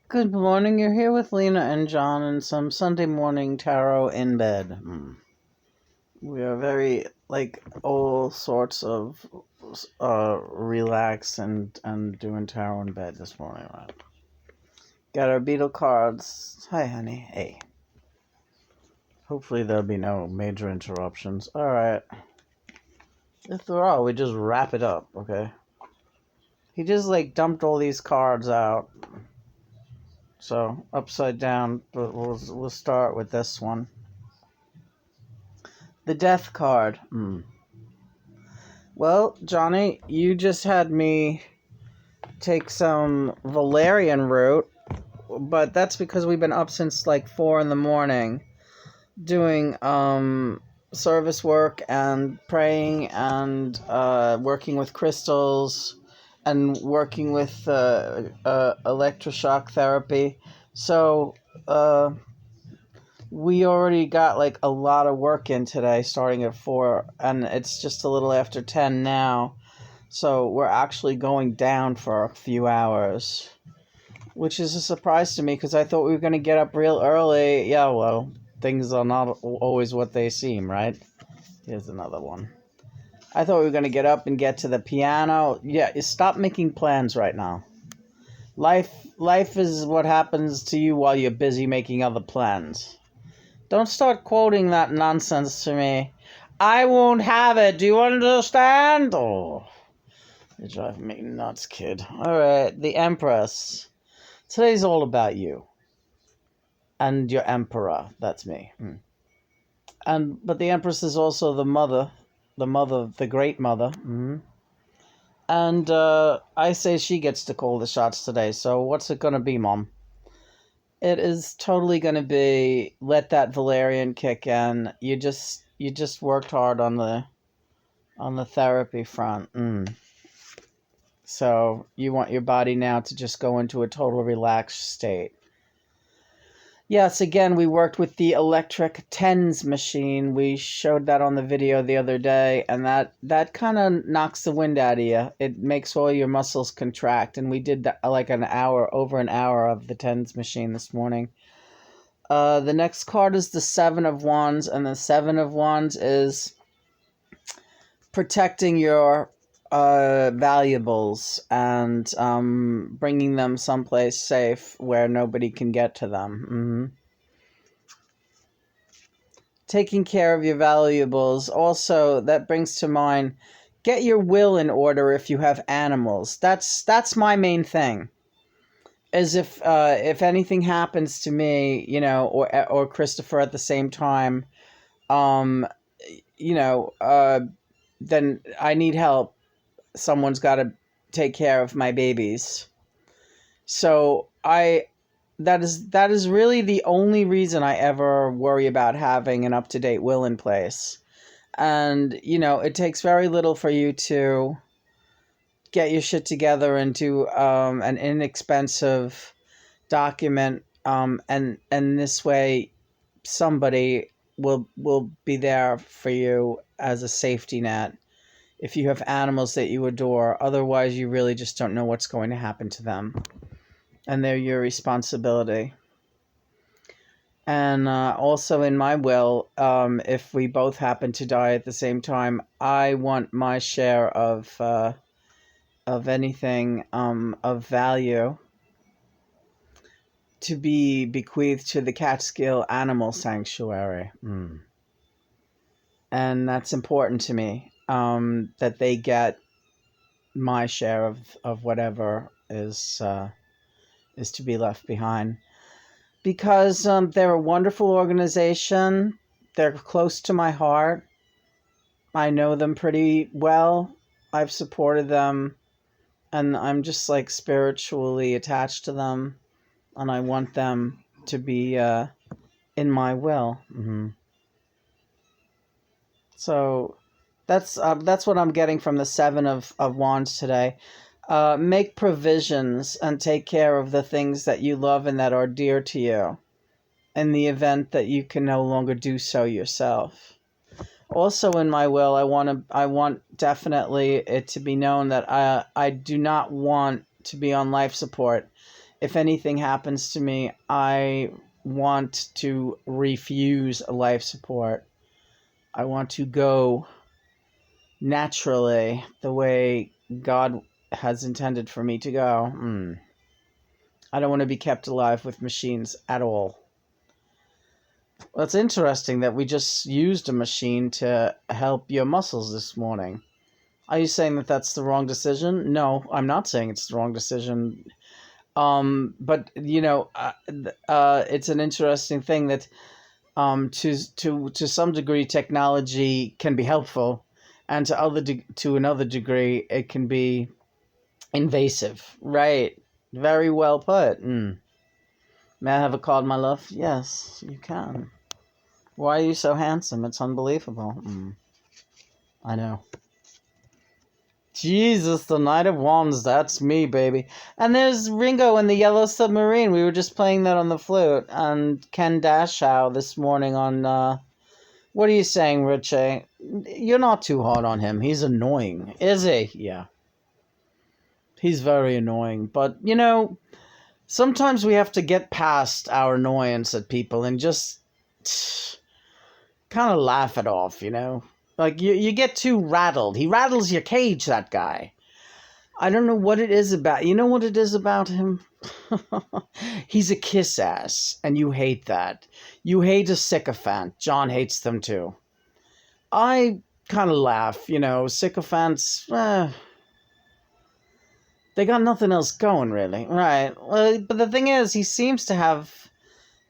Good morning. You're here with Lena and John and some Sunday morning tarot in bed. We are very all sorts of relax and doing tarot in bed this morning, right? Got our Beatle cards. Hi, honey. Hey. Hopefully there'll be no major interruptions. All right. If there are, we just wrap it up, okay? He just dumped all these cards out. So upside down, but we'll start with this one. The Death card. Well, Johnny, you just had me take some valerian root, but that's because we've been up since 4 in the morning doing service work and praying and working with crystals and working with electroshock therapy. So we already got a lot of work in today, starting at 4, and it's just a little after 10 now. So we're actually going down for a few hours, which is a surprise to me because I thought we were going to get up real early. Yeah, well, things are not always what they seem, right? Here's another one. I thought we were going to get up and get to the piano. Yeah, stop making plans right now. Life is what happens to you while you're busy making other plans. Don't start quoting that nonsense to me. I won't have it. Do you understand? Oh. You're driving me nuts, kid. Alright, the Empress. Today's all about you. And your Emperor. That's me. But the Empress is also the mother. The great mother. And I say she gets to call the shots today. So what's it going to be, Mom? It is totally going to be let that valerian kick in. You just worked hard on the therapy front. So you want your body now to just go into a total relaxed state. Yes, again, we worked with the electric TENS machine. We showed that on the video the other day, and that kind of knocks the wind out of you. It makes all your muscles contract, and we did that over an hour of the TENS machine this morning. The next card is the Seven of Wands, and the Seven of Wands is protecting your valuables and bringing them someplace safe where nobody can get to them. Taking care of your valuables. Also, that brings to mind, get your will in order if you have animals. That's my main thing. As if anything happens to me, or Christopher at the same time, then I need help. Someone's got to take care of my babies. So that is really the only reason I ever worry about having an up-to-date will in place. And, it takes very little for you to get your shit together and do an inexpensive document. And this way somebody will be there for you as a safety net if you have animals that you adore. Otherwise, you really just don't know what's going to happen to them. And they're your responsibility. And also in my will, if we both happen to die at the same time, I want my share of anything of value to be bequeathed to the Catskill Animal Sanctuary. And that's important to me, that they get my share of whatever is to be left behind. Because they're a wonderful organization. They're close to my heart. I know them pretty well. I've supported them. And I'm just spiritually attached to them. And I want them to be in my will. So that's what I'm getting from the Seven of Wands today. Make provisions and take care of the things that you love and that are dear to you in the event that you can no longer do so yourself. Also in my will, I want definitely it to be known that I do not want to be on life support. if anything happens to me, I want to refuse life support. I want to go naturally the way God has intended for me to go. I don't want to be kept alive with machines at all. Well, it's interesting that we just used a machine to help your muscles this morning. Are you saying that that's the wrong decision? No, I'm not saying it's the wrong decision. But it's an interesting thing that to some degree technology can be helpful, and to another degree it can be invasive. Right. Very well put. May I have a card, my love? Yes, you can. Why are you so handsome? It's unbelievable. I know. Jesus, the Knight of Wands, that's me, baby. And there's Ringo in the Yellow Submarine. We were just playing that on the flute. And Ken Dashow this morning on, what are you saying, Richie? You're not too hard on him. He's annoying. Is he? Yeah. He's very annoying. But, sometimes we have to get past our annoyance at people and just kind of laugh it off, Like, you get too rattled. He rattles your cage, that guy. I don't know what it is about. You know what it is about him? He's a kiss ass, and you hate that. You hate a sycophant. John hates them too. I kind of laugh, sycophants, they got nothing else going, really. Right. Well, but the thing is, he seems to have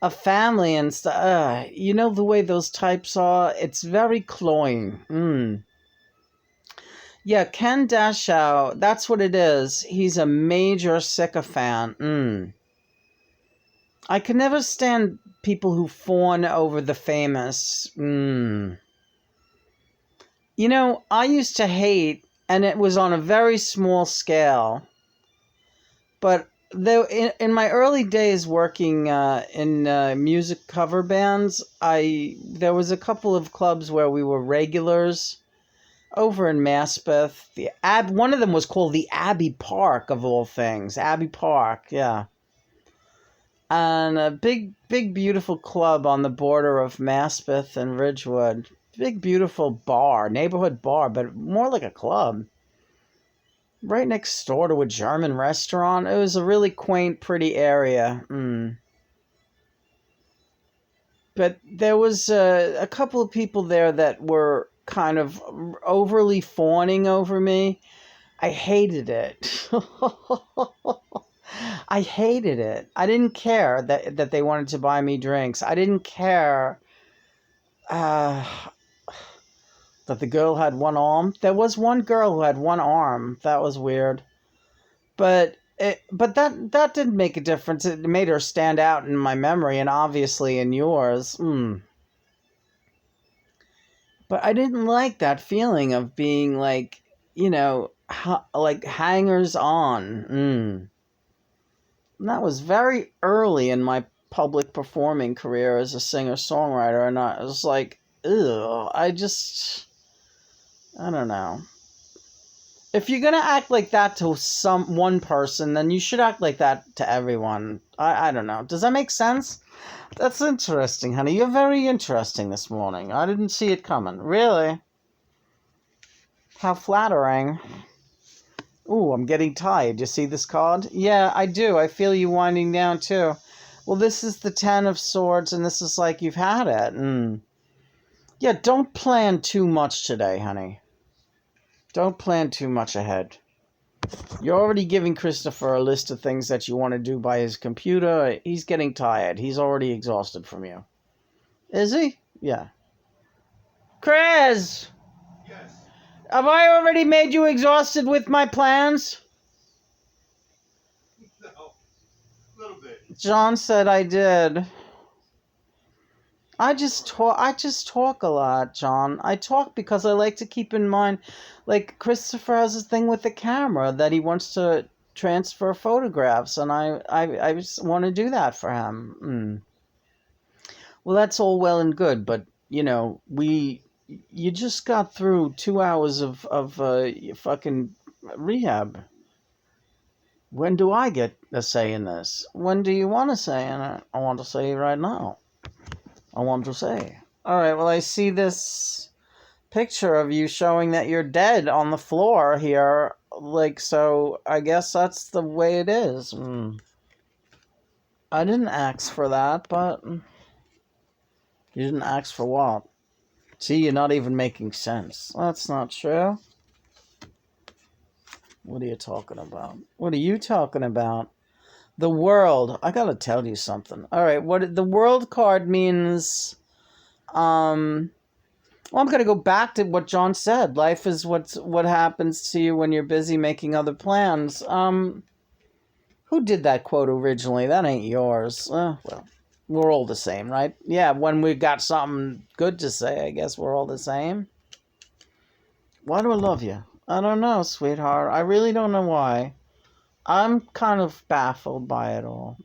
a family and stuff. The way those types are? It's very cloying. Yeah, Ken Dashow, that's what it is. He's a major sycophant. I can never stand people who fawn over the famous. I used to hate, and it was on a very small scale, but though in my early days working in music cover bands, there was a couple of clubs where we were regulars over in Maspeth. One of them was called the Abbey Park, of all things. Abbey Park, yeah. And a big, beautiful club on the border of Maspeth and Ridgewood. Big, beautiful bar, neighborhood bar, but more like a club. Right next door to a German restaurant. It was a really quaint, pretty area. But there was a couple of people there that were kind of overly fawning over me. I hated it. I hated it. I didn't care that they wanted to buy me drinks. I didn't care that the girl had one arm. There was one girl who had one arm. That was weird. But that didn't make a difference. It made her stand out in my memory and obviously in yours. But I didn't like that feeling of being like, like hangers on. And that was very early in my public performing career as a singer-songwriter, and I was like, ugh, I don't know. If you're going to act like that to one person, then you should act like that to everyone. I don't know. Does that make sense? That's interesting, honey. You're very interesting this morning. I didn't see it coming. Really? How flattering. Ooh, I'm getting tired. You see this card? Yeah, I do. I feel you winding down, too. Well, this is the Ten of Swords, and this is like you've had it. Yeah, don't plan too much today, honey. Don't plan too much ahead. You're already giving Christopher a list of things that you want to do by his computer. He's getting tired. He's already exhausted from you. Is he? Yeah. Chris! Yes. Have I already made you exhausted with my plans? No. A little bit. John said I did. I just talk a lot, John. I talk because I like to keep in mind, like, Christopher has a thing with the camera that he wants to transfer photographs, and I just want to do that for him. Well, that's all well and good, but, you just got through 2 hours of fucking rehab. When do I get a say in this? When do you want to say in it? I want to say right now. I want to say. All right, well, I see this picture of you showing that you're dead on the floor here. Like, so I guess that's the way it is. I didn't ask for that, but you didn't ask for what? See, you're not even making sense. That's not true. What are you talking about? What are you talking about? The world. I gotta tell you something. All right, what the world card means. Well, I'm gonna go back to what John said. Life is what happens to you when you're busy making other plans. Who did that quote originally? That ain't yours. Well, we're all the same, right? Yeah, when we got something good to say, I guess we're all the same. Why do I love you? I don't know, sweetheart. I really don't know why. I'm kind of baffled by it all.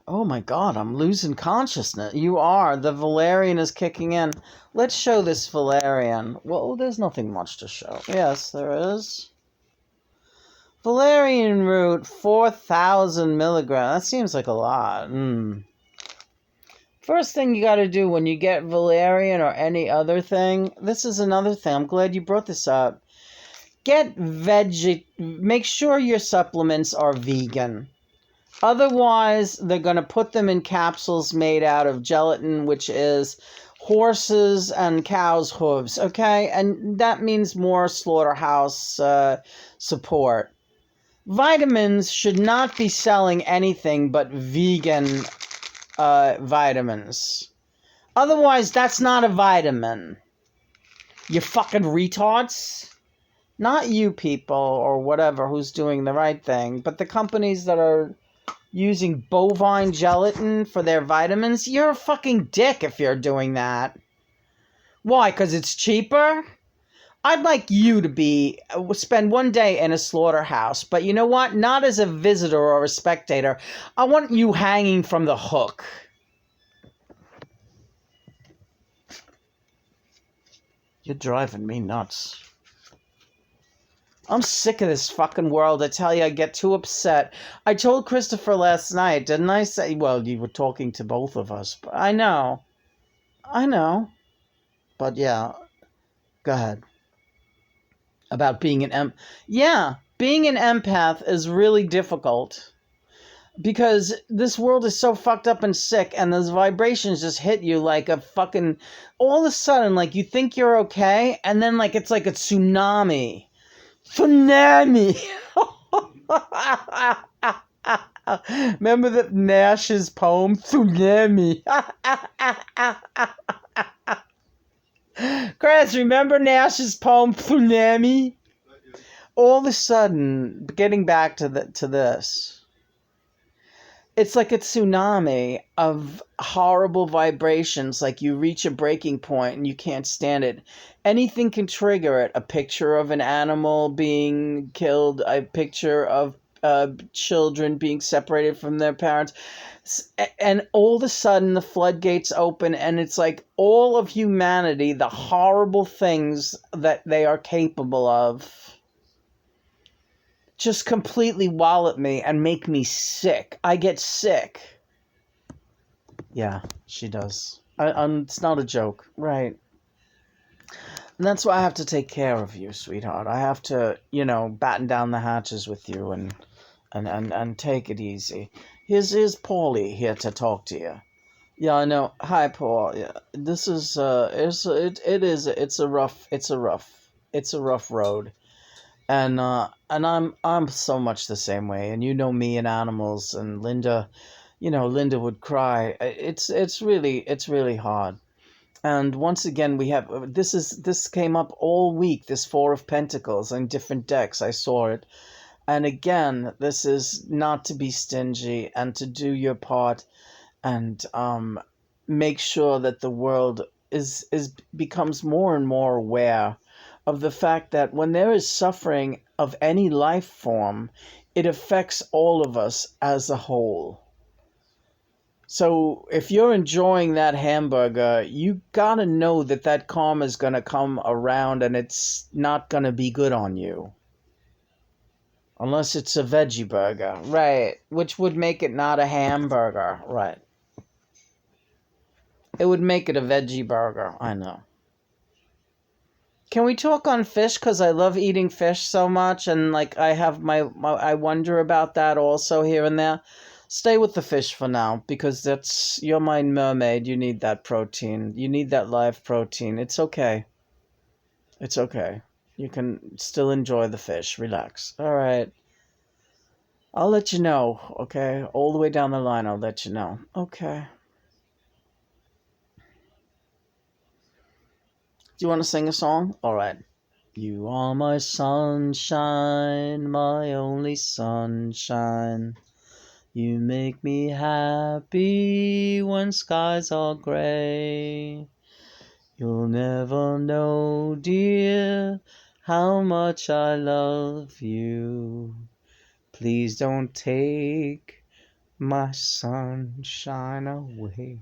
Oh my God, I'm losing consciousness. You are. The Valerian is kicking in. Let's show this Valerian. Well, there's nothing much to show. Yes, there is. Valerian root, 4,000 milligrams. That seems like a lot. First thing you got to do when you get valerian or any other thing, this is another thing. I'm glad you brought this up. Make sure your supplements are vegan. Otherwise, they're going to put them in capsules made out of gelatin, which is horses and cows' hooves, okay? And that means more slaughterhouse support. Vitamins should not be selling anything but vegan vitamins. Otherwise, that's not a vitamin. You fucking retards. Not you people or whatever who's doing the right thing, but the companies that are using bovine gelatin for their vitamins, you're a fucking dick if you're doing that. Why? Because it's cheaper? I'd like you to spend one day in a slaughterhouse, but you know what? Not as a visitor or a spectator. I want you hanging from the hook. You're driving me nuts. I'm sick of this fucking world. I tell you, I get too upset. I told Christopher last night, didn't I say? Well, you were talking to both of us. But I know. But yeah, go ahead. About being an Yeah, being an empath is really difficult. Because this world is so fucked up and sick, and those vibrations just hit you like a fucking... All of a sudden, like, you think you're okay, and then, like, it's like a tsunami. Tsunami! Remember that Nash's poem? Tsunami. Chris, remember Nash's poem, Tsunami? All of a sudden, getting back to this... It's like a tsunami of horrible vibrations, like you reach a breaking point and you can't stand it. Anything can trigger it. A picture of an animal being killed, a picture of children being separated from their parents. And all of a sudden the floodgates open and it's like all of humanity, the horrible things that they are capable of, just completely wallop me and make me sick. I get sick. Yeah, she does. It's not a joke, right? And that's why I have to take care of you, sweetheart. I have to, batten down the hatches with you and take it easy. Here's Paulie here to talk to you. Yeah, I know. Hi, Paul. Yeah, this is it's a rough road. And I'm so much the same way, and you know me and animals, and Linda, Linda would cry. It's really hard. And once again, we have this came up all week. This Four of Pentacles in different decks. I saw it, and again, this is not to be stingy and to do your part, and make sure that the world is becomes more and more aware of the fact that when there is suffering of any life form, it affects all of us as a whole. So if you're enjoying that hamburger, you gotta know that karma is gonna come around and it's not gonna be good on you. Unless it's a veggie burger. Right. Which would make it not a hamburger. Right. It would make it a veggie burger. I know. Can we talk on fish? Because I love eating fish so much, and like I have I wonder about that also here and there. Stay with the fish for now, because you're my mermaid. You need that protein. You need that live protein. It's okay. It's okay. You can still enjoy the fish. Relax. All right. I'll let you know, okay? All the way down the line, I'll let you know. Okay. Do you want to sing a song? All right. You are my sunshine, my only sunshine. You make me happy when skies are gray. You'll never know, dear, how much I love you. Please don't take my sunshine away.